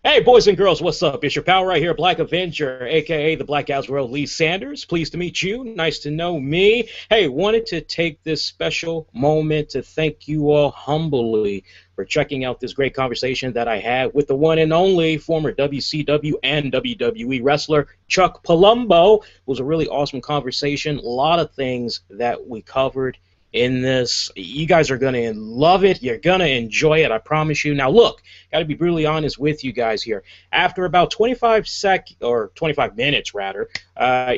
Hey, boys and girls, what's up? It's your pal right here, Black Avenger, a.k.a. the Black Azrael Lee Sanders. Pleased to meet you. Nice to know me. Hey, wanted to take this special moment to thank you all humbly for checking out this great conversation that I had with the one and only former WCW and WWE wrestler, Chuck Palumbo. It was a really awesome conversation. A lot of things that we covered in this. You guys are going to love it. You're going to enjoy it, I promise you. Now, look, got to be brutally honest with you guys here. After about 25 minutes, rather,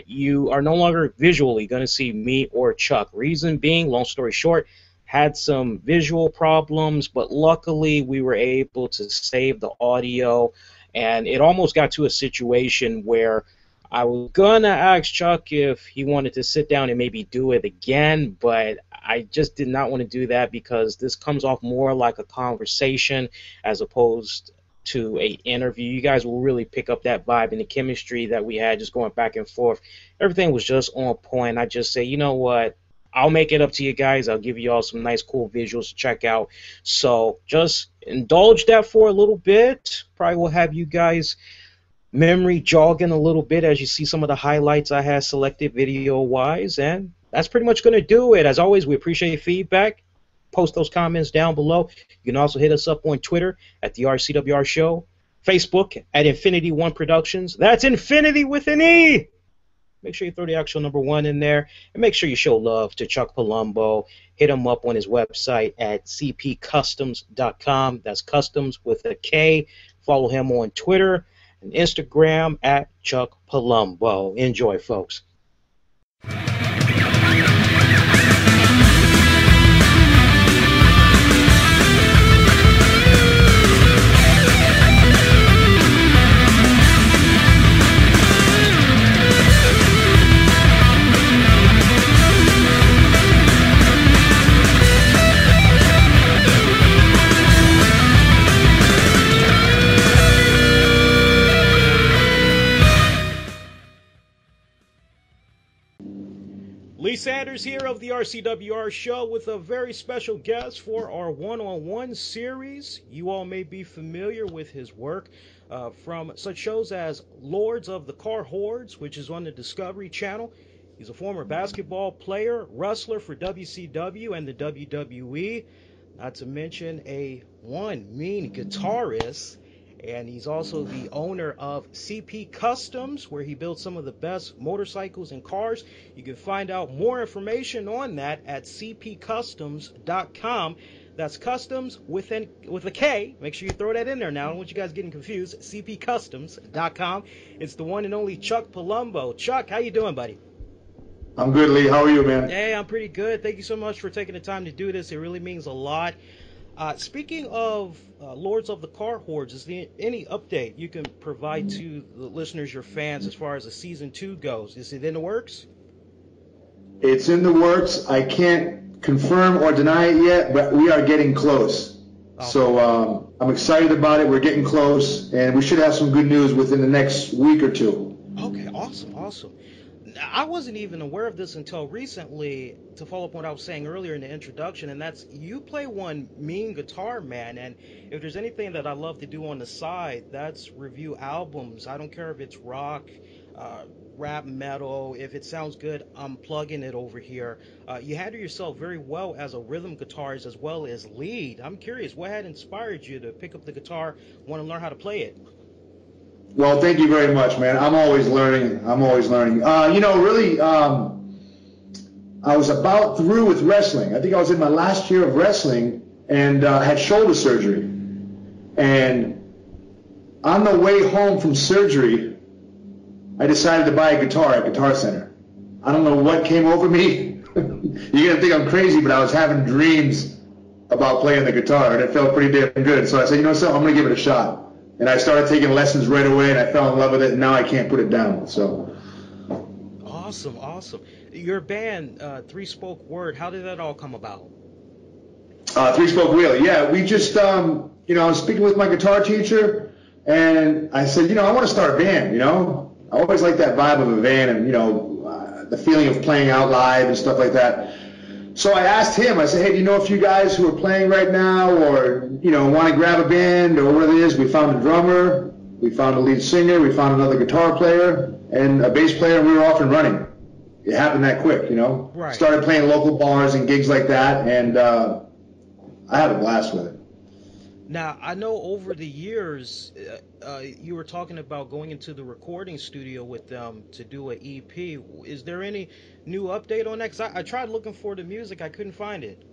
you are no longer visually going to see me or Chuck. Reason being, long story short, had some visual problems, but luckily we were able to save the audio, and it almost got to a situation where I was going to ask Chuck if he wanted to sit down and maybe do it again, but I just did not want to do that because this comes off more like a conversation as opposed to an interview. You guys will really pick up that vibe and the chemistry that we had just going back and forth. Everything was just on point. I just say, you know what? I'll make it up to you guys. I'll give you all some nice, cool visuals to check out. So just indulge that for a little bit. Probably will have you guys memory jogging a little bit as you see some of the highlights I had selected video-wise, and that's pretty much going to do it. As always, we appreciate your feedback. Post those comments down below. You can also hit us up on Twitter at the RCWR Show, Facebook at Infinity One Productions. That's Infinity with an E. Make sure you throw the actual number 1 in there, and make sure you show love to Chuck Palumbo. Hit him up on his website at cpcustoms.com. That's customs with a K. Follow him on Twitter and Instagram at Chuck Palumbo. Enjoy, folks. Lee Sanders here of the RCWR Show with a very special guest for our one-on-one series. You all may be familiar with his work from such shows as Lords of the Car Hordes, which is on the Discovery Channel. He's a former basketball player, wrestler for WCW and the WWE, not to mention a mean guitarist. And he's also the owner of CP Customs, where he builds some of the best motorcycles and cars. You can find out more information on that at cpcustoms.com. That's customs with a K. Make sure you throw that in there now. I don't want you guys getting confused. cpcustoms.com. It's the one and only Chuck Palumbo. Chuck, how you doing, buddy? I'm good, Lee. How are you, man? Hey, I'm pretty good. Thank you so much for taking the time to do this. It really means a lot. Speaking of Lords of the Car Hordes, is there any update you can provide to the listeners, your fans, as far as the season 2 goes? Is it in the works? It's in the works. I can't confirm or deny it yet, but we are getting close. Okay. So I'm excited about it. We're getting close, and we should have some good news within the next week or two. Okay, awesome. I wasn't even aware of this until recently, to follow up on what I was saying earlier in the introduction, and that's you play one mean guitar, man, and if there's anything that I love to do on the side, that's review albums. I don't care if it's rock, rap, metal. If it sounds good, I'm plugging it over here. You handle yourself very well as a rhythm guitarist as well as lead. I'm curious, what had inspired you to pick up the guitar, want to learn how to play it? Well, thank you very much, man. I'm always learning. Really, I was about through with wrestling. I think I was in my last year of wrestling and had shoulder surgery. And on the way home from surgery, I decided to buy a guitar at Guitar Center. I don't know what came over me. You're going to think I'm crazy, but I was having dreams about playing the guitar, and it felt pretty damn good. So I said, you know something, I'm going to give it a shot. And I started taking lessons right away, and I fell in love with it, and now I can't put it down. So, awesome. Your band, Three Spoke Word, how did that all come about? Three Spoke Wheel, yeah. We just, I was speaking with my guitar teacher, and I said, I want to start a band, I always like that vibe of a band and, the feeling of playing out live and stuff like that. So I asked him, I said, hey, do you know a few guys who are playing right now or, want to grab a band or what it is? We found a drummer. we found a lead singer, we found another guitar player, and a bass player, and we were off and running. It happened that quick, you know. Right. Started playing local bars and gigs like that, and I had a blast with it. Now, I know over the years, you were talking about going into the recording studio with them to do an EP. Is there any new update on that? Because I tried looking for the music, I couldn't find it.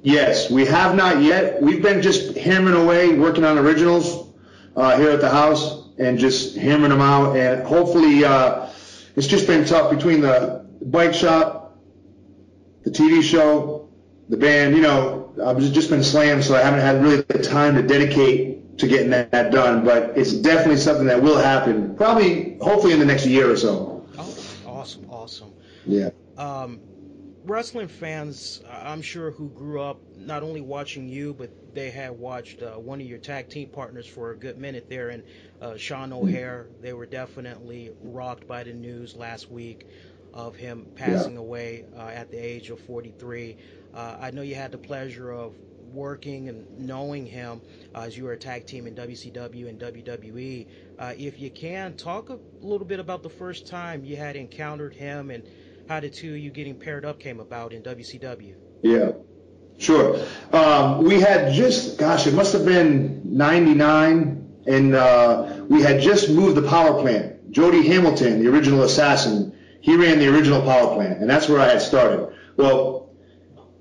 Yes, we have not yet. We've been just hammering away, working on originals here at the house, and just hammering them out. And hopefully, it's just been tough between the bike shop, the TV show, the band. You know, I've just been slammed, so I haven't had really the time to dedicate to getting that done. But it's definitely something that will happen, probably, hopefully, in the next year or so. Oh, awesome. Yeah. Wrestling fans, I'm sure, who grew up not only watching you, but they had watched one of your tag team partners for a good minute there, and Sean O'Hare. They were definitely rocked by the news last week of him passing away at the age of 43. I know you had the pleasure of working and knowing him as you were a tag team in WCW and WWE. If you can, talk a little bit about the first time you had encountered him and how the two of you getting paired up came about in WCW. Yeah, sure. We had just, it must have been 99, and we had just moved the power plant. Jody Hamilton, the original assassin, he ran the original power plant, and that's where I had started. Well,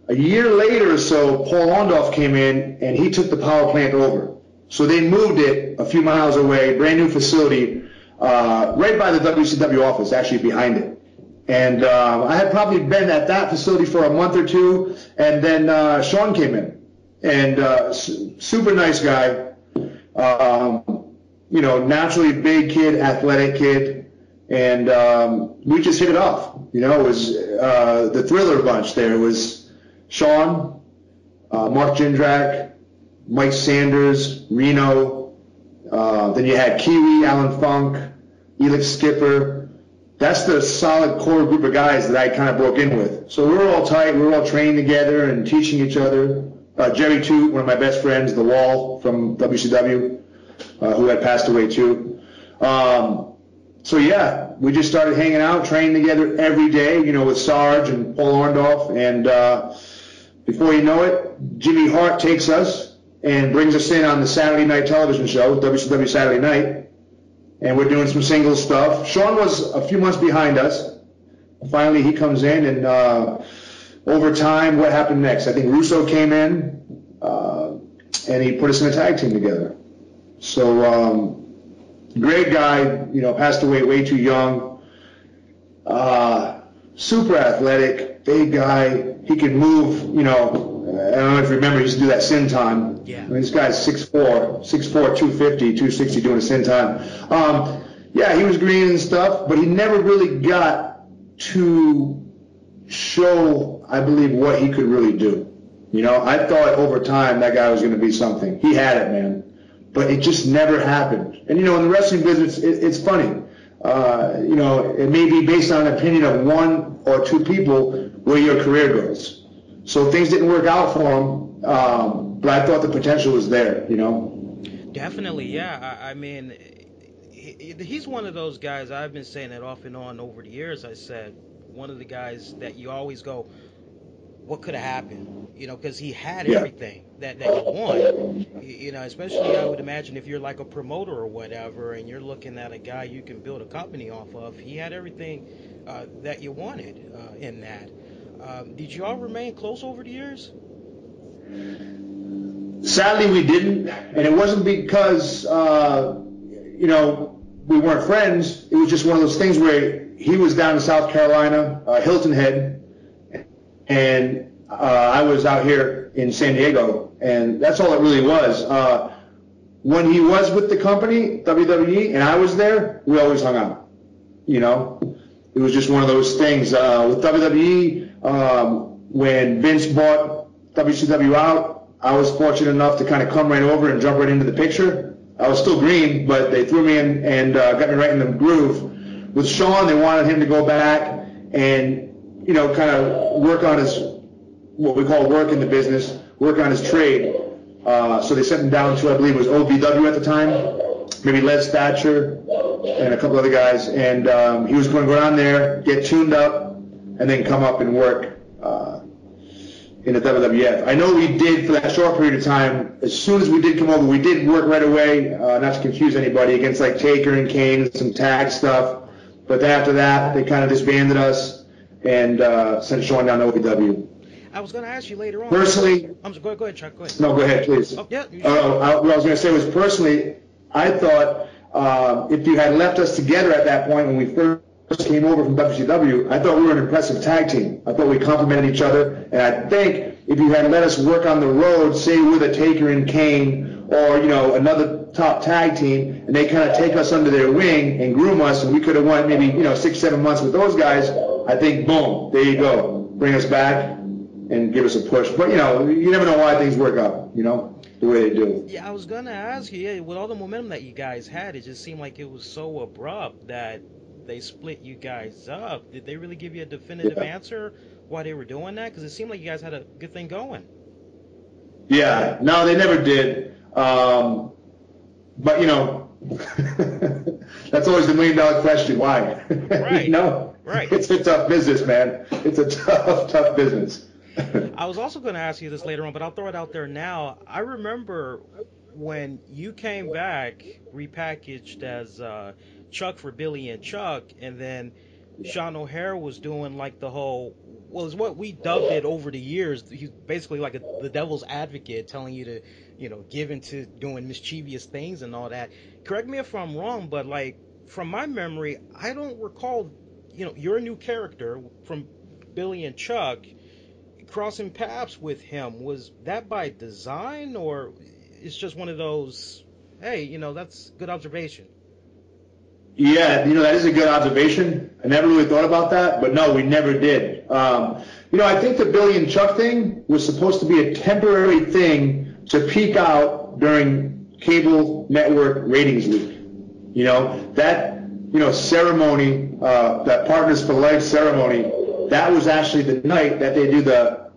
a year later or so, Paul Orndorff came in, and he took the power plant over. So they moved it a few miles away, brand new facility, right by the WCW office, actually behind it. And I had probably been at that facility for a month or two, and then Sean came in, and super nice guy, you know, naturally big kid, athletic kid, and we just hit it off. You know, it was the Thriller bunch there. It was Sean, Mark Jindrak, Mike Sanders, Reno, then you had Kiwi, Alan Funk, Elix Skipper. That's the solid core group of guys that I kind of broke in with. So we were all tight. We were all trained together and teaching each other. Jerry Toot, one of my best friends, The Wall from WCW, who had passed away too. So yeah, we just started hanging out, training together every day, you know, with Sarge and Paul Orndorff. And before you know it, Jimmy Hart takes us and brings us in on the Saturday night television show, WCW Saturday Night. And we're doing some singles stuff. Sean was a few months behind us. Finally, he comes in, and over time, what happened next? I think Russo came in, and he put us in a tag team together. So, great guy, you know, passed away way too young. Super athletic, big guy. He could move, you know. I don't know if you remember, he used to do that senton. Yeah. I mean, this guy's 6'4", 250, 260 doing a senton. Yeah, he was green and stuff, but he never really got to show, I believe, what he could really do. You know, I thought over time that guy was going to be something. He had it, man. But it just never happened. And, you know, in the wrestling business, it's funny. You know, it may be based on an opinion of one or two people where your career goes. So things didn't work out for him, but I thought the potential was there, you know? Definitely, yeah. I mean, he's one of those guys, I've been saying it off and on over the years, I said, one of the guys that you always go, what could have happened? You know, because he had everything that you want. You know, especially I would imagine if you're like a promoter or whatever, and you're looking at a guy you can build a company off of, he had everything that you wanted in that. Did you all remain close over the years? Sadly, we didn't, and it wasn't because, you know, we weren't friends. It was just one of those things where he was down in South Carolina, Hilton Head, and I was out here in San Diego, and that's all it really was. When he was with the company, WWE, and I was there, we always hung out, you know? It was just one of those things. With WWE, when Vince bought WCW out, I was fortunate enough to kind of come right over and jump right into the picture. I was still green, but they threw me in and got me right in the groove. With Sean, they wanted him to go back and, you know, kind of work on his, what we call work in the business, work on his trade. So they sent him down to, I believe it was OVW at the time. maybe Les Thatcher and a couple other guys, and he was going to go down there, get tuned up, and then come up and work in the WWF. I know we did for that short period of time. As soon as we did come over, we did work right away, not to confuse anybody, against like Taker and Kane and some tag stuff. But then after that, they kind of disbanded us and sent Sean down to OVW. I was going to ask you later on. Personally, go ahead, Chuck. Go ahead. No, go ahead, please. Oh, yeah. What I was going to say was, personally, I thought if you had left us together at that point when we first came over from WCW, I thought we were an impressive tag team. I thought we complemented each other, and I think if you had let us work on the road, say with a Taker and Kane, or another top tag team, and they kind of take us under their wing and groom us, and we could have won maybe 6-7 months with those guys, I think boom, there you go, bring us back and give us a push. But you never know why things work out, the way they do. Yeah, I was gonna ask you, with all the momentum that you guys had, it just seemed like it was so abrupt that they split you guys up. Did they really give you a definitive answer why they were doing that? Because it seemed like you guys had a good thing going. Yeah, no, they never did. But that's always the $1 million question. Why? Right. Right. It's a tough business, man. It's a tough business. I was also going to ask you this later on, but I'll throw it out there now. I remember when you came back repackaged as Chuck for Billy and Chuck, and then Sean O'Hare was doing like the whole, it's what we dubbed it over the years. He's basically like the devil's advocate, telling you to, give into doing mischievous things and all that. Correct me if I'm wrong, but like from my memory, I don't recall, your new character from Billy and Chuck crossing paths with him. Was that by design, or it's just one of those, hey, that's good observation? Yeah, that is a good observation. I never really thought about that, but no, we never did. I think the Billy and Chuck thing was supposed to be a temporary thing to peak out during cable network ratings week. That ceremony, that Partners for Life ceremony, that was actually the night that they do the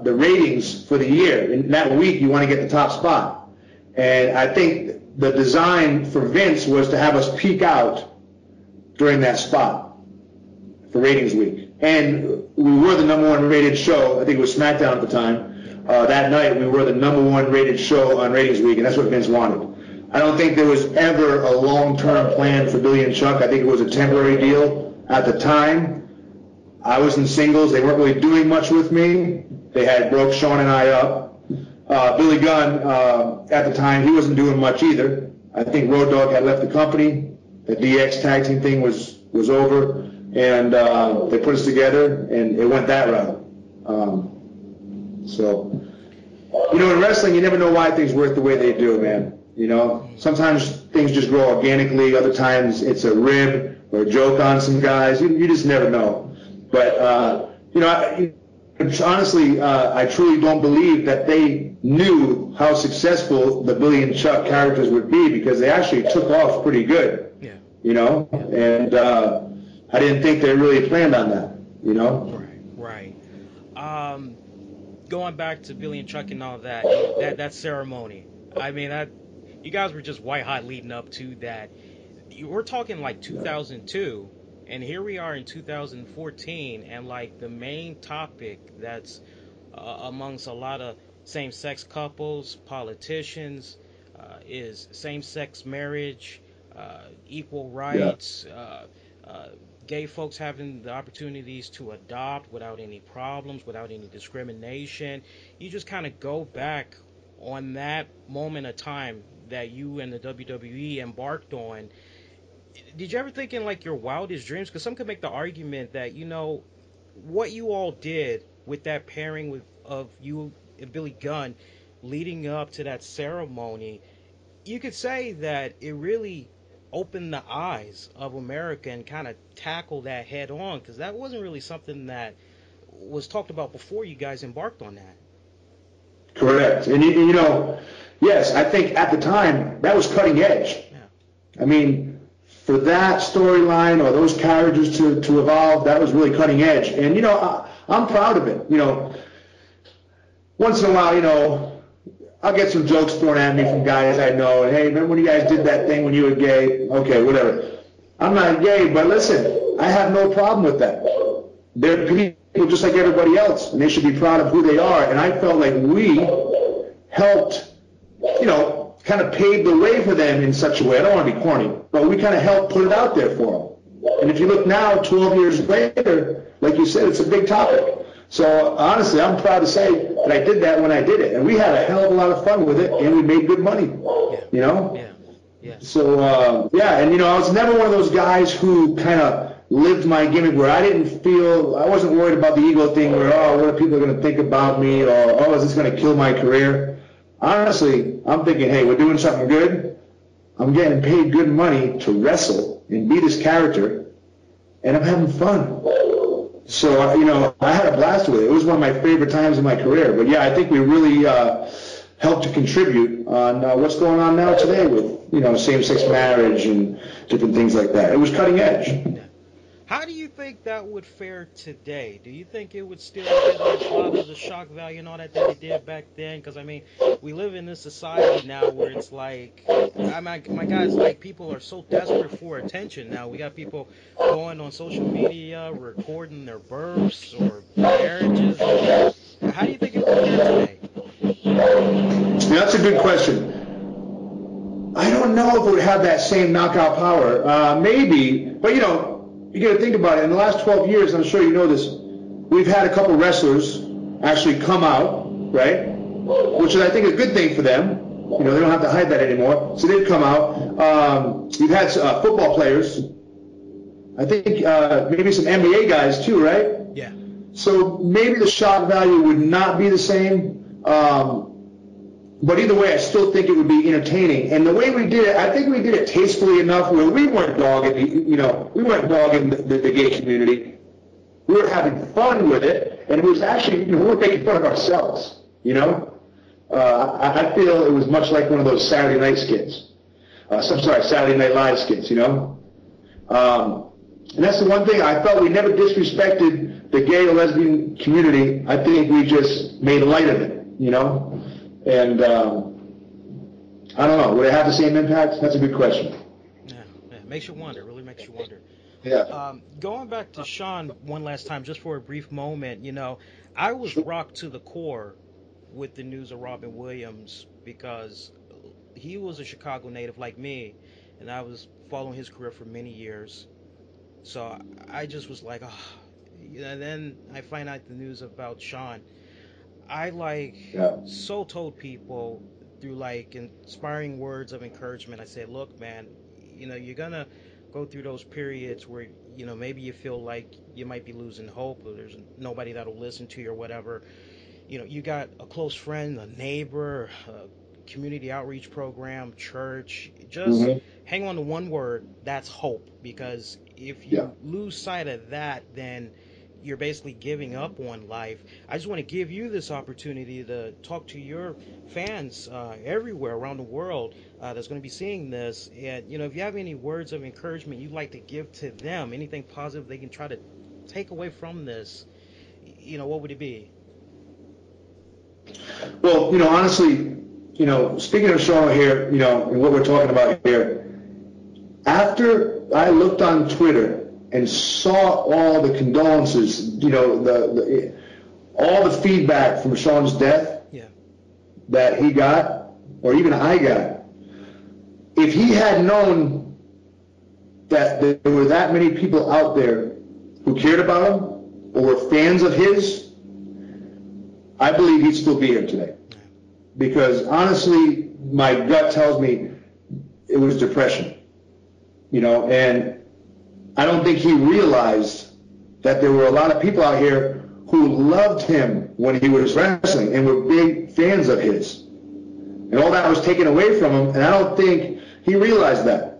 ratings for the year. In that week, you want to get the top spot. And I think the design for Vince was to have us peak out during that spot for ratings week. And we were the #1 rated show. I think it was SmackDown at the time. That night, we were the #1 rated show on ratings week, and that's what Vince wanted. I don't think there was ever a long-term plan for Billy and Chuck. I think it was a temporary deal at the time. I was in singles. They weren't really doing much with me. They had broke Sean and I up. Billy Gunn, at the time, he wasn't doing much either. I think Road Dogg had left the company. The DX tag team thing was over, and they put us together, and it went that route. In wrestling, you never know why things work the way they do, man. Sometimes things just grow organically. Other times it's a rib or a joke on some guys. You just never know. But, honestly, I truly don't believe that they knew how successful the Billy and Chuck characters would be, because they actually took off pretty good. Yeah. And I didn't think they really planned on that, Right. Going back to Billy and Chuck and all that, that ceremony. I mean, you guys were just white hot leading up to that. We're talking like 2002. And here we are in 2014, and like the main topic that's amongst a lot of same-sex couples, politicians, is same-sex marriage, equal rights, gay folks having the opportunities to adopt without any problems, without any discrimination. You just kind of go back on that moment of time that you and the WWE embarked on. Did you ever think in like your wildest dreams, because some could make the argument that what you all did with that pairing of you and Billy Gunn leading up to that ceremony, you could say that it really opened the eyes of America and kind of tackled that head on, because that wasn't really something that was talked about before you guys embarked on that. Correct. And yes, I think at the time that was cutting edge. Yeah. I mean, for that storyline or those characters to evolve, that was really cutting edge. And, I'm proud of it. Once in a while, I'll get some jokes thrown at me from guys I know. And, hey, remember when you guys did that thing when you were gay? Okay, whatever. I'm not gay, but listen, I have no problem with that. They're people just like everybody else, and they should be proud of who they are. And I felt like we helped, kind of pave the way for them in such a way. I don't want to be corny, but we kind of helped put it out there for them. And if you look now, 12 years later, like you said, it's a big topic. So honestly, I'm proud to say that I did that when I did it, and we had a hell of a lot of fun with it, and we made good money. Yeah. So and I was never one of those guys who kind of lived my gimmick where I wasn't worried about the ego thing where, what are people going to think about me, or is this going to kill my career? Honestly, I'm thinking, hey, we're doing something good. I'm getting paid good money to wrestle and be this character, and I'm having fun. So, I had a blast with it. It was one of my favorite times in my career. But, yeah, I think we really helped to contribute on what's going on now today with, same-sex marriage and different things like that. It was cutting edge. How do you think that would fare today? Do you think it would still get a lot of the shock value and all that it did back then? Because, we live in this society now where it's like, my guys, like, people are so desperate for attention now. We got people going on social media, recording their births or marriages. How do you think it would fare today? Yeah, that's a good question. I don't know if it would have that same knockout power. Maybe, but, you got to think about it. In the last 12 years, I'm sure you know this, we've had a couple wrestlers actually come out, right? Which is, I think, a good thing for them. They don't have to hide that anymore. So they've come out. You've had football players. I think maybe some NBA guys too, right? Yeah. So maybe the shock value would not be the same. But either way, I still think it would be entertaining. And the way we did it, I think we did it tastefully enough where we weren't dogging, the gay community. We were having fun with it, and it was actually, we were making fun of ourselves, I feel it was much like one of those Saturday Night skits. Saturday Night Live skits, And that's the one thing, I felt we never disrespected the gay or lesbian community. I think we just made light of it, And I don't know. Would it have the same impact? That's a good question. Yeah, it makes you wonder. It really makes you wonder. Yeah. Going back to Sean one last time, just for a brief moment, I was rocked to the core with the news of Robin Williams because he was a Chicago native like me, and I was following his career for many years. So I just was like, and then I find out the news about Sean. I so told people through inspiring words of encouragement. I said, look, man, you're gonna go through those periods where maybe you feel like you might be losing hope or there's nobody that'll listen to you or whatever. You got a close friend, a neighbor, a community outreach program, church. Just hang on to one word. That's hope. Because if you lose sight of that, then you're basically giving up on life. I just want to give you this opportunity to talk to your fans everywhere around the world that's going to be seeing this. And, if you have any words of encouragement you'd like to give to them, anything positive they can try to take away from this, what would it be? Well, honestly, speaking of Sean here, and what we're talking about here, after I looked on Twitter and saw all the condolences, all the feedback from Sean's death that he got, or even I got, if he had known that there were that many people out there who cared about him or were fans of his, I believe he'd still be here today. Because honestly, my gut tells me it was depression, and I don't think he realized that there were a lot of people out here who loved him when he was wrestling and were big fans of his. And all that was taken away from him, and I don't think he realized that.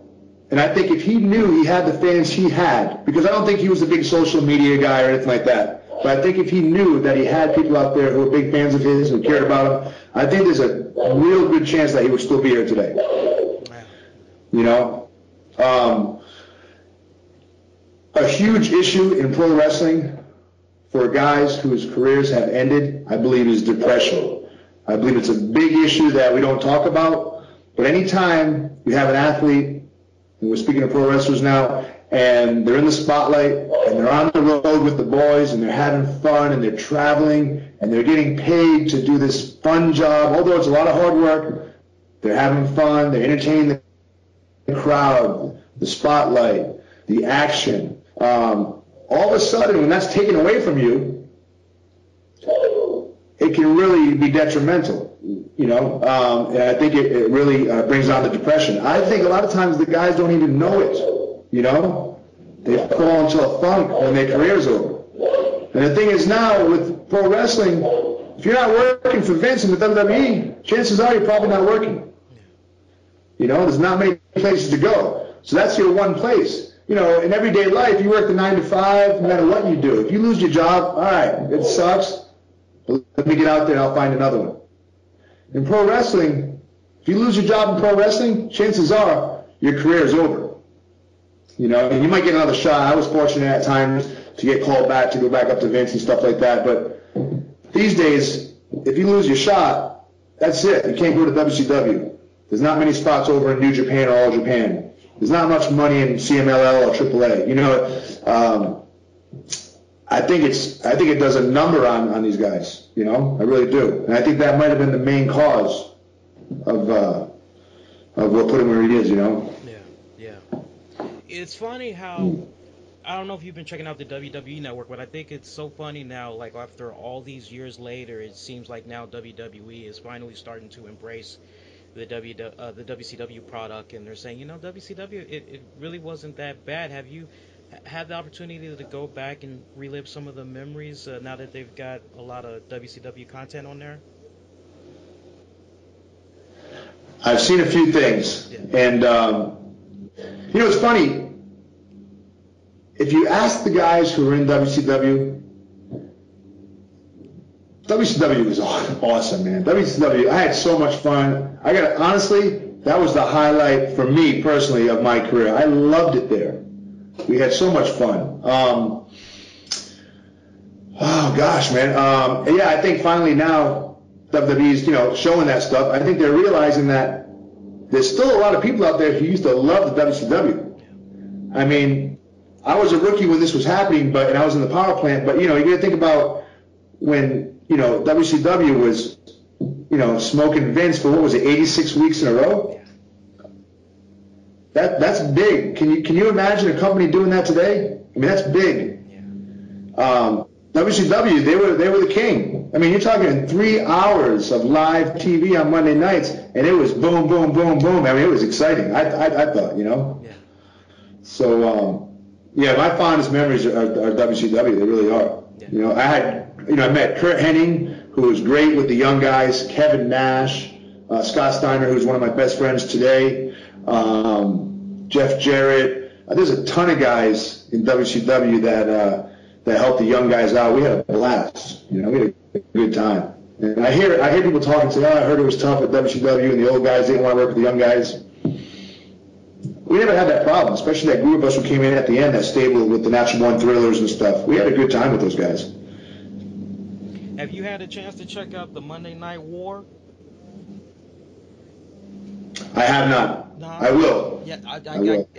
And I think if he knew he had the fans he had, because I don't think he was a big social media guy or anything like that, but I think if he knew that he had people out there who were big fans of his and cared about him, I think there's a real good chance that he would still be here today. A huge issue in pro wrestling for guys whose careers have ended, I believe, is depression. I believe it's a big issue that we don't talk about. But anytime you have an athlete, and we're speaking of pro wrestlers now, and they're in the spotlight, and they're on the road with the boys, and they're having fun, and they're traveling, and they're getting paid to do this fun job, although it's a lot of hard work, they're having fun, they're entertaining the crowd, the spotlight, the action. All of a sudden, when that's taken away from you, it can really be detrimental, you know, and I think it really brings on the depression. I think a lot of times the guys don't even know it, you know. They fall into a funk when their career's over. And the thing is now, with pro wrestling, if you're not working for Vince and the WWE, chances are you're probably not working. You know, there's not many places to go. So that's your one place. You know, in everyday life, you work the 9 to 5, no matter what you do. If you lose your job, all right, it sucks. Let me get out there and I'll find another one. In pro wrestling, if you lose your job in pro wrestling, chances are your career is over. You know, and you might get another shot. I was fortunate at times to get called back, to go back up to Vince and stuff like that. But these days, if you lose your shot, that's it. You can't go to WCW. There's not many spots over in New Japan or All Japan. There's not much money in CMLL or AAA. You know, I think it does a number on these guys. You know, I really do, and I think that might have been the main cause of what put him where he is. You know. Yeah. It's funny how I don't know if you've been checking out the WWE Network, but I think it's so funny now. Like after all these years later, it seems like now WWE is finally starting to embrace the WCW product, and they're saying, you know, WCW, it really wasn't that bad. Have you had the opportunity to go back and relive some of the memories now that they've got a lot of WCW content on there? I've seen a few things, and you know, it's funny. If you ask the guys who were in WCW was awesome, man. WCW, I had so much fun. Honestly, that was the highlight for me personally of my career. I loved it there. We had so much fun. Oh gosh, man. Yeah, I think finally now WWE's, you know, showing that stuff. I think they're realizing that there's still a lot of people out there who used to love the WCW. I mean, I was a rookie when this was happening, and I was in the power plant. But you know, you got to think about when, you know, WCW was, you know, smoking Vince for what was it, 86 weeks in a row? That's big. Can you imagine a company doing that today? I mean, that's big. WCW, they were the king. I mean, you're talking 3 hours of live TV on Monday nights, and it was boom, boom, boom, boom. I mean, it was exciting. I thought, you know. Yeah. So, yeah, my fondest memories are WCW. They really are. Yeah. You know, I met Kurt Hennig, who was great with the young guys. Kevin Nash, Scott Steiner, who's one of my best friends today. Jeff Jarrett. There's a ton of guys in WCW that helped the young guys out. We had a blast. You know, we had a good time. And I hear people talk and say, I heard it was tough at WCW and the old guys didn't want to work with the young guys. We never had that problem, especially that group of us who came in at the end, that stable with the Natural Born Thrillers and stuff. We had a good time with those guys. Have you had a chance to check out the Monday Night War? I have not. No, I will. Yeah,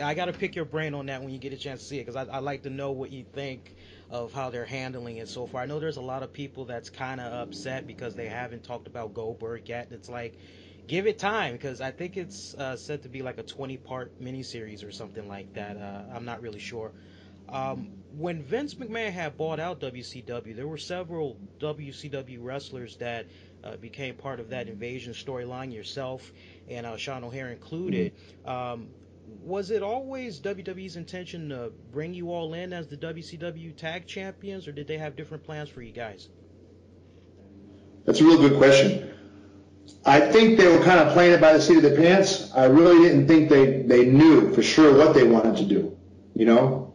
I got to pick your brain on that when you get a chance to see it, because I like to know what you think of how they're handling it so far. I know there's a lot of people that's kind of upset because they haven't talked about Goldberg yet. It's like, give it time, because I think it's said to be like a 20-part miniseries or something like that. I'm not really sure. When Vince McMahon had bought out WCW, there were several WCW wrestlers that became part of that invasion storyline, yourself and Sean O'Haire included. Was it always WWE's intention to bring you all in as the WCW tag champions, or did they have different plans for you guys? That's a real good question. I think they were kind of playing it by the seat of their pants. I really didn't think they knew for sure what they wanted to do, you know?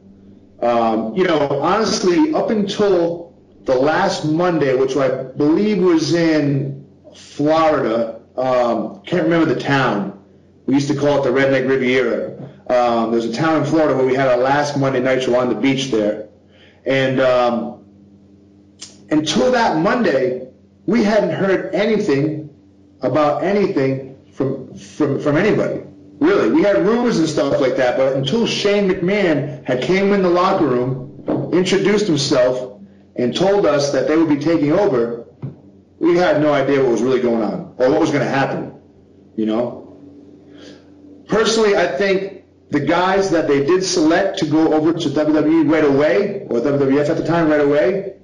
Honestly, up until the last Monday, which I believe was in Florida, can't remember the town. We used to call it the Redneck Riviera. There's a town in Florida where we had our last Monday night show on the beach there. And until that Monday, we hadn't heard anything about anything from anybody. Really, we had rumors and stuff like that, but until Shane McMahon had came in the locker room, introduced himself, and told us that they would be taking over, we had no idea what was really going on or what was going to happen, you know. Personally, I think the guys that they did select to go over to WWE right away, or WWF at the time right away,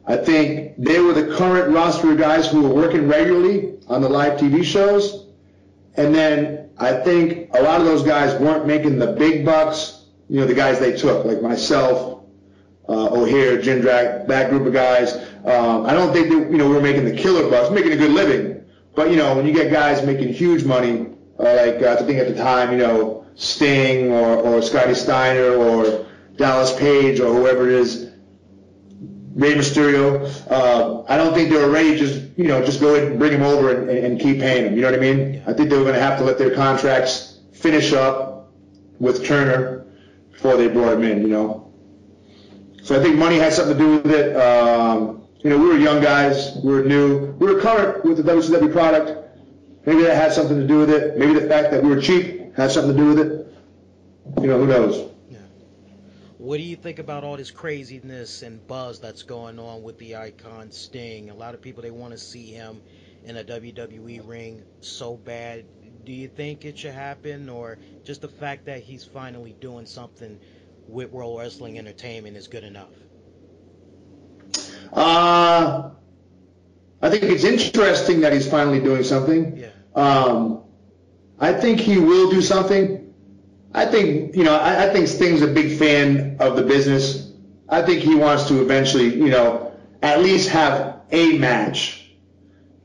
I think they were the current roster of guys who were working regularly on the live TV shows, and then I think a lot of those guys weren't making the big bucks, you know, the guys they took, like myself, O'Hare, Jindrak, that group of guys. I don't think that, you know, we were making the killer bucks, making a good living. But, you know, when you get guys making huge money, like I think at the time, you know, Sting or Scotty Steiner or Dallas Page or whoever it is, Rey Mysterio, I don't think they were ready to just go ahead and bring him over and keep paying him. You know what I mean? Yeah. I think they were going to have to let their contracts finish up with Turner before they brought him in, you know. So I think money had something to do with it. You know, we were young guys. We were new. We were current with the WCW product. Maybe that had something to do with it. Maybe the fact that we were cheap had something to do with it. You know, who knows? What do you think about all this craziness and buzz that's going on with the icon Sting? A lot of people, they want to see him in a WWE ring so bad. Do you think it should happen, or just the fact that he's finally doing something with World Wrestling Entertainment is good enough? I think it's interesting that he's finally doing something. Yeah. I think he will do something. I think Sting's a big fan of the business. I think he wants to eventually, you know, at least have a match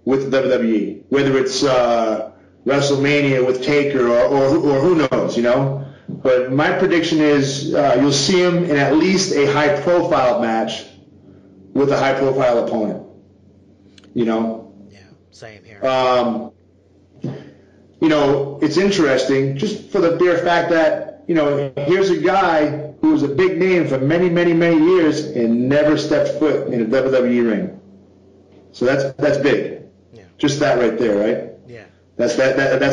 with the WWE, whether it's WrestleMania with Taker or who knows, you know. But my prediction is you'll see him in at least a high-profile match with a high-profile opponent, you know. Yeah, same here. You know, it's interesting just for the bare fact that, you know, here's a guy who was a big name for many, many, many years and never stepped foot in a WWE ring. So that's big. Yeah. Just that right there, right? Yeah. That's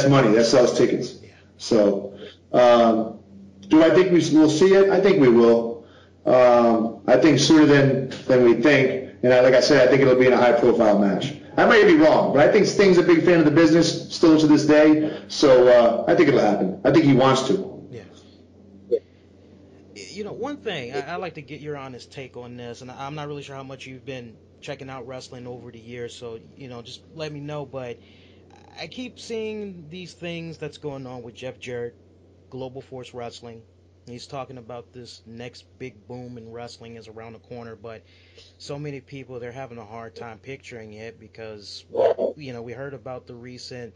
money. That sells tickets. Yeah. So, do I think we'll see it? I think we will. I think sooner than we think. And like I said, I think it'll be in a high-profile match. I might be wrong, but I think Sting's a big fan of the business still to this day, so I think it'll happen. I think he wants to. Yeah. You know, one thing, I'd like to get your honest take on this, and I'm not really sure how much you've been checking out wrestling over the years, so, you know, just let me know, but I keep seeing these things that's going on with Jeff Jarrett, Global Force Wrestling. He's talking about this next big boom in wrestling is around the corner, but so many people, they're having a hard time picturing it because, you know, we heard about the recent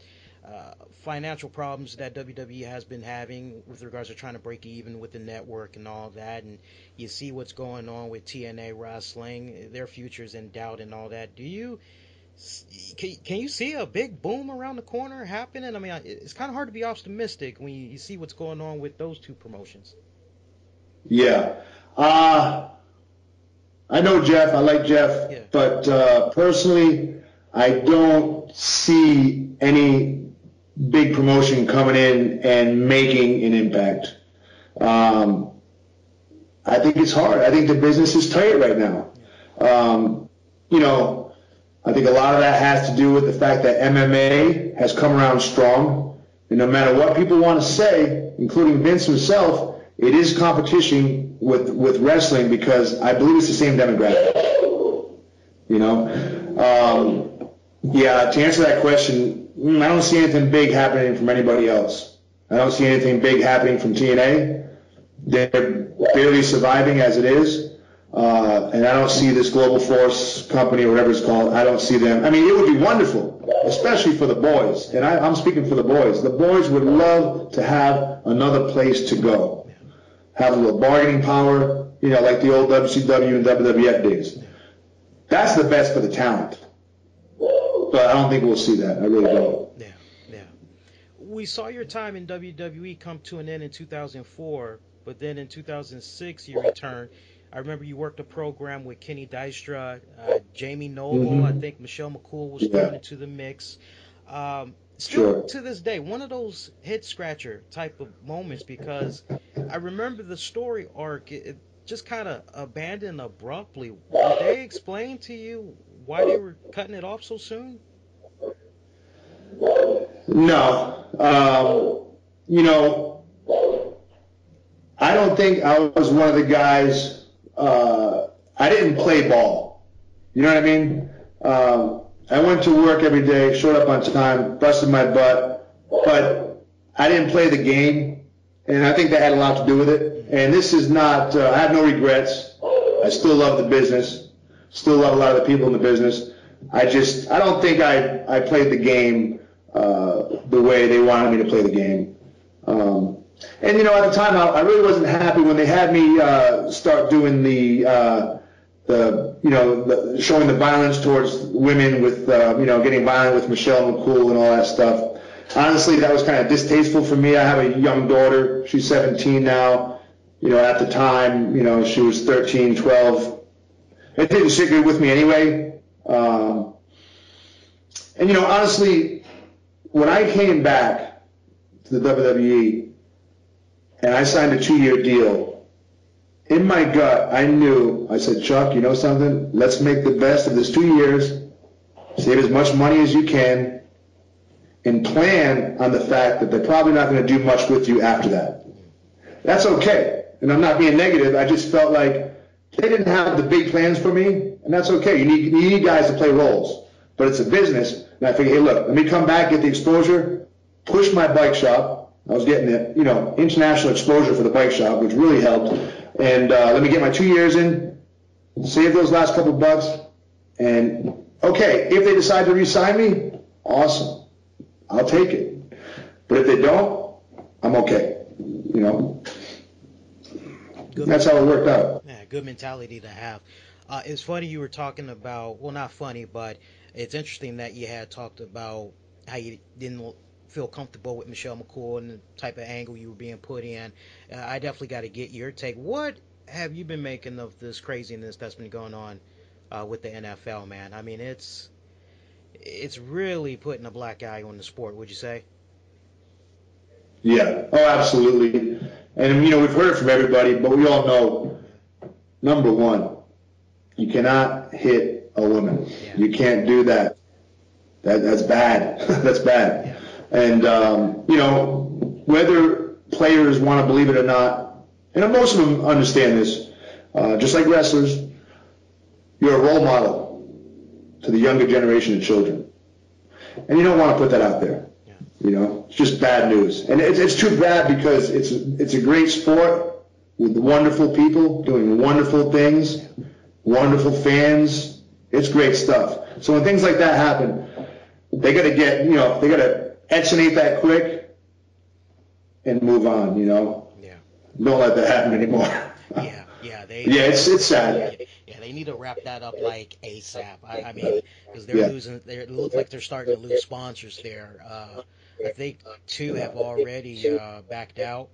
financial problems that WWE has been having with regards to trying to break even with the network and all that, and you see what's going on with TNA Wrestling, their future's in doubt and all that. Can you see a big boom around the corner happening? I mean, it's kind of hard to be optimistic when you see what's going on with those two promotions. Yeah. I know Jeff. I like Jeff. Yeah. But personally, I don't see any big promotion coming in and making an impact. I think it's hard. I think the business is tight right now. You know, I think a lot of that has to do with the fact that MMA has come around strong. And no matter what people want to say, including Vince himself, it is competition with wrestling because I believe it's the same demographic. You know? Yeah, to answer that question, I don't see anything big happening from anybody else. I don't see anything big happening from TNA. They're barely surviving as it is. And I don't see this Global Force company or whatever it's called. I don't see them. I mean, it would be wonderful, especially for the boys. And I'm speaking for the boys. The boys would love to have another place to go, have a little bargaining power, you know, like the old WCW and WWF days. That's the best for the talent. But I don't think we'll see that. I really don't. Yeah. We saw your time in WWE come to an end in 2004, but then in 2006 you returned. I remember you worked a program with Kenny Dystra, Jamie Noble. I think Michelle McCool was thrown into the mix. Still to this day, one of those head scratcher type of moments, because I remember the story arc. It just kind of abandoned abruptly. Did they explain to you why they were cutting it off so soon? No. I don't think I was one of the guys. I didn't play ball. You know what I mean? I went to work every day, showed up on time, busted my butt, but I didn't play the game, and I think that had a lot to do with it. And this is not, I have no regrets. I still love the business, still love a lot of the people in the business. I don't think I played the game the way they wanted me to play the game. And, at the time, I really wasn't happy when they had me start doing the showing the violence towards women with, getting violent with Michelle McCool and all that stuff. Honestly, that was kind of distasteful for me. I have a young daughter. She's 17 now. At the time, she was 13, 12. It didn't sit good with me anyway. Honestly, when I came back to the WWE and I signed a 2-year deal, in my gut, I said, Chuck, you know something? Let's make the best of this 2 years, save as much money as you can, and plan on the fact that they're probably not going to do much with you after that. That's okay. And I'm not being negative. I just felt like they didn't have the big plans for me, and that's okay. You need guys to play roles. But it's a business, and I figured, hey, look, let me come back, get the exposure, push my bike shop. I was getting international exposure for the bike shop, which really helped. And let me get my 2 years in, save those last couple bucks, and okay, if they decide to re-sign me, awesome. I'll take it. But if they don't, I'm okay. That's how it worked out. Yeah, good mentality to have. It's funny you were talking about, well, not funny, but it's interesting that you had talked about how you didn't feel comfortable with Michelle McCool and the type of angle you were being put in. I definitely got to get your take. What have you been making of this craziness that's been going on with the NFL, man? I mean, it's really putting a black eye on the sport, would you say? Yeah. Oh, absolutely. And, we've heard it from everybody, but we all know, number one, you cannot hit a woman. Yeah. You can't do that. That's bad. That's bad. Yeah. And, whether players want to believe it or not, and most of them understand this, just like wrestlers, you're a role model to the younger generation of children. And you don't want to put that out there. Yeah. It's just bad news. And it's too bad because it's a great sport with wonderful people doing wonderful things, wonderful fans. It's great stuff. So when things like that happen, they got to they got to exonate that quick and move on, Yeah. Don't let that happen anymore. Yeah. It's sad. Yeah, they need to wrap that up like ASAP. I mean, because they're losing. It looks like they're starting to lose sponsors there. I think 2 have already backed out.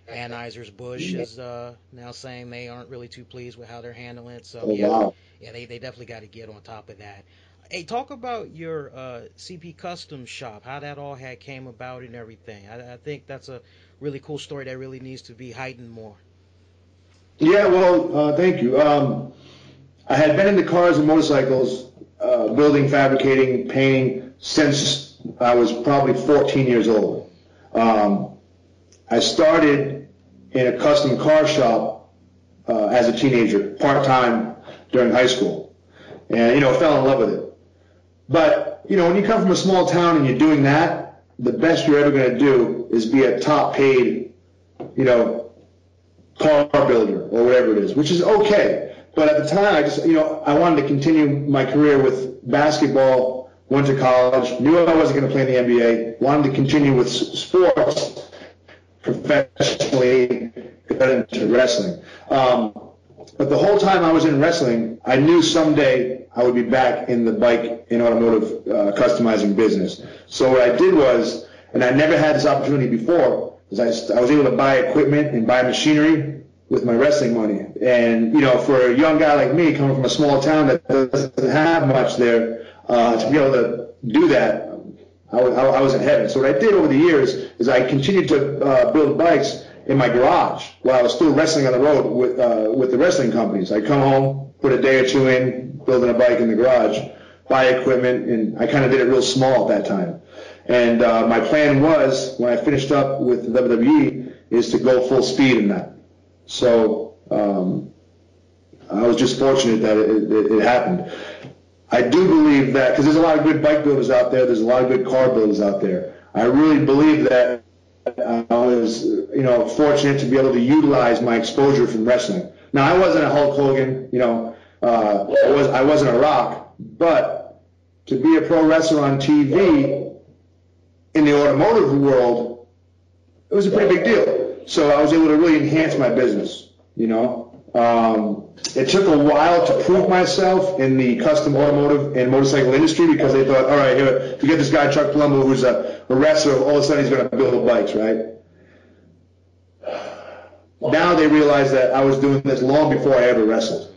Anheuser-Busch is now saying they aren't really too pleased with how they're handling it. So wow. They definitely got to get on top of that. Hey, talk about your CP Custom shop, how that all came about and everything. I think that's a really cool story that really needs to be heightened more. Yeah, well, thank you. I had been into cars and motorcycles, building, fabricating, painting since I was probably 14 years old. I started in a custom car shop as a teenager, part-time during high school, and, fell in love with it. But, when you come from a small town and you're doing that, the best you're ever going to do is be a top-paid, car builder or whatever it is, which is okay. But at the time, I wanted to continue my career with basketball, went to college, knew I wasn't going to play in the NBA, wanted to continue with sports professionally, got into wrestling. But the whole time I was in wrestling, I knew someday I would be back in the bike and automotive customizing business. So what I did was, and I never had this opportunity before, is I was able to buy equipment and buy machinery with my wrestling money. And, for a young guy like me coming from a small town that doesn't have much there, to be able to do that, I was in heaven. So what I did over the years is I continued to build bikes in my garage while I was still wrestling on the road with the wrestling companies. I'd come home, put a day or two in, building a bike in the garage, buy equipment, and I kind of did it real small at that time. And my plan was, when I finished up with the WWE, is to go full speed in that. So I was just fortunate that it happened. I do believe that, because there's a lot of good bike builders out there, there's a lot of good car builders out there. I really believe that I was, fortunate to be able to utilize my exposure from wrestling. Now, I wasn't a Hulk Hogan, I wasn't a Rock, but to be a pro wrestler on TV in the automotive world, it was a pretty big deal. So I was able to really enhance my business, It took a while to prove myself in the custom automotive and motorcycle industry because they thought, all right, here, you get this guy, Chuck Palumbo, who's a wrestler, all of a sudden he's going to build bikes, right? Now they realize that I was doing this long before I ever wrestled,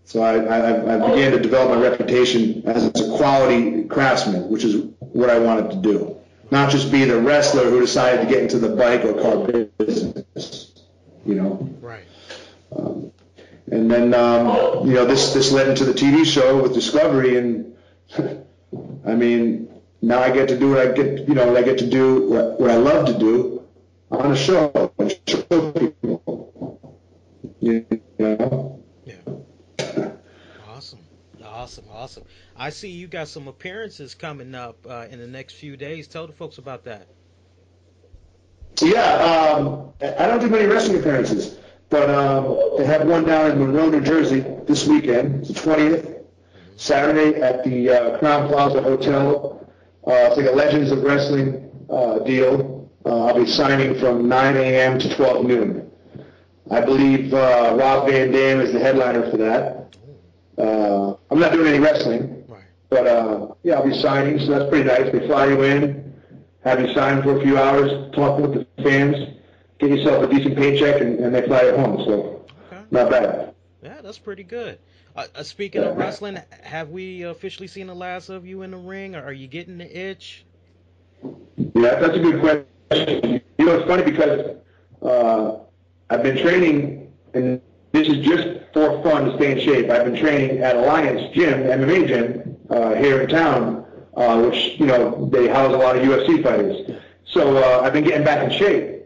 So I began to develop my reputation as a quality craftsman, which is what I wanted to do. Not just be the wrestler who decided to get into the bike or car business, Right. And then, this led into the TV show with Discovery, and I mean, now I get to do what I get to do what I love to do on a show and show people, Yeah. Awesome. I see you got some appearances coming up in the next few days. Tell the folks about that. Yeah, I don't do many wrestling appearances. But they have one down in Monroe, New Jersey this weekend. It's the 20th, Saturday at the Crown Plaza Hotel. It's like a Legends of Wrestling deal. I'll be signing from 9 a.m. to 12 noon. I believe Rob Van Dam is the headliner for that. I'm not doing any wrestling, but I'll be signing, so that's pretty nice. They fly you in, have you sign for a few hours, talk with the fans, get yourself a decent paycheck, and they fly you home. So, Not bad. Yeah, that's pretty good. Speaking of wrestling, have we officially seen the last of you in the ring, or are you getting the itch? Yeah, that's a good question. It's funny because I've been training, and this is just for fun to stay in shape. I've been training at Alliance Gym, MMA gym, here in town, which, they house a lot of UFC fighters. So I've been getting back in shape.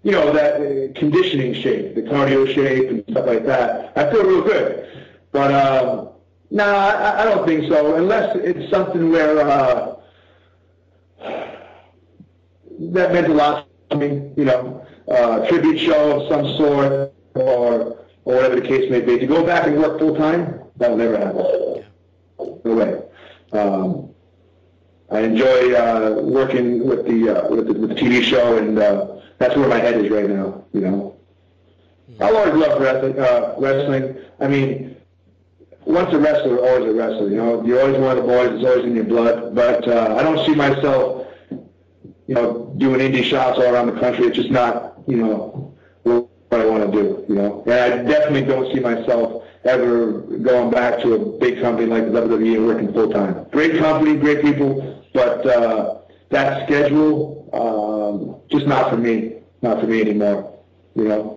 That conditioning shape, the cardio shape and stuff like that. I feel real good. But, no, I don't think so, unless it's something where that meant a lot to me, tribute show of some sort or whatever the case may be. To go back and work full time, that will never happen. No way. I enjoy working with the TV show, and that's where my head is right now. I've always loved wrestling. I mean, once a wrestler, always a wrestler. You're always one of the boys. It's always in your blood. But I don't see myself, doing indie shots all around the country. It's just not, what I want to do. And I definitely don't see myself ever going back to a big company like the WWE and working full time. Great company, great people. But that schedule, just not for me. Not for me anymore. Yeah,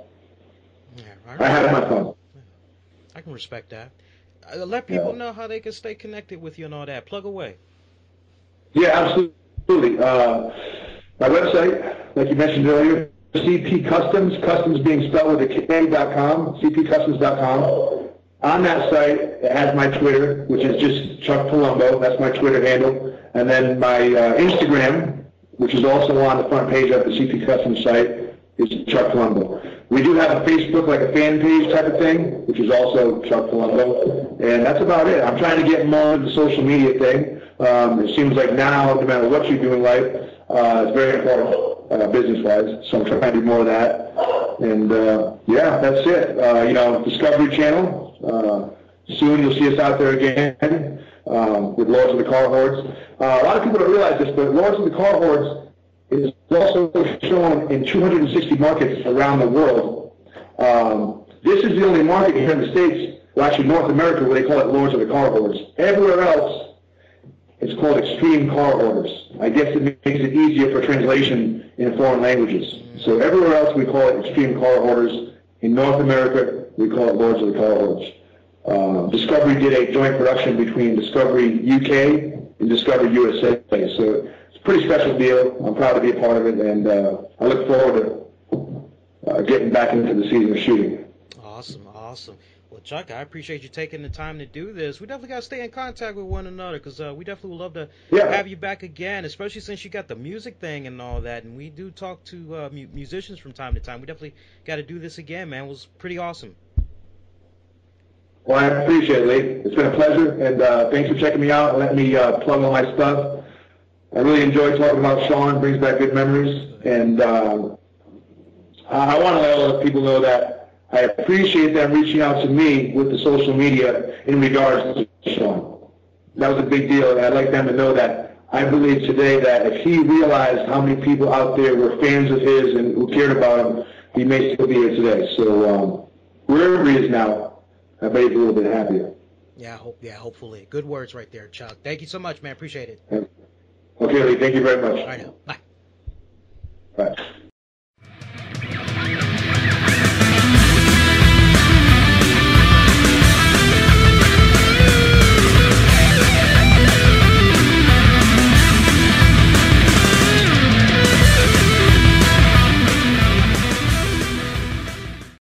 I had my fun. I can respect that. Let people know how they can stay connected with you and all that. Plug away. Yeah, absolutely. My website, like you mentioned earlier, CP Customs, customs being spelled with a K.com, cpcustoms.com. On that site, it has my Twitter, which is just Chuck Palumbo. That's my Twitter handle. And then my Instagram, which is also on the front page of the CP Customs site, is Chuck Palumbo. We do have a Facebook, like a fan page type of thing, which is also Chuck Palumbo. And that's about it. I'm trying to get more into the social media thing. It seems like now, no matter what you do in life, it's very important business-wise. So I'm trying to do more of that. And, that's it. Discovery Channel. Soon you'll see us out there again with Lords of the Car Hordes. A lot of people don't realize this, but Lords of the Car Hordes is also shown in 260 markets around the world. This is the only market here in the States, well, actually North America, where they call it Lords of the Car Hordes. Everywhere else, It's called Extreme Car Orders. I guess it makes it easier for translation in foreign languages. So everywhere else we call it Extreme Car Orders. In North America, we call it Lords of the Car Orders. Discovery did a joint production between Discovery UK and Discovery USA. So it's a pretty special deal. I'm proud to be a part of it, and I look forward to getting back into the season of shooting. Awesome, awesome. Well, Chuck, I appreciate you taking the time to do this. We definitely got to stay in contact with one another, because we definitely would love to have you back again, especially since you got the music thing and all that. And we do talk to musicians from time to time. We definitely got to do this again, man. It was pretty awesome. Well, I appreciate it, Lee. It's been a pleasure, and thanks for checking me out and letting me plug all my stuff. I really enjoy talking about Sean. It brings back good memories, and I want to let other people know that I appreciate them reaching out to me with the social media in regards to Sean. That was a big deal, and I'd like them to know that I believe today that if he realized how many people out there were fans of his and who cared about him, he may still be here today. So wherever he is now, I bet he's a little bit happier. Yeah, hopefully. Good words right there, Chuck. Thank you so much, man. Appreciate it. Okay, Lee. Thank you very much. All right now. Bye.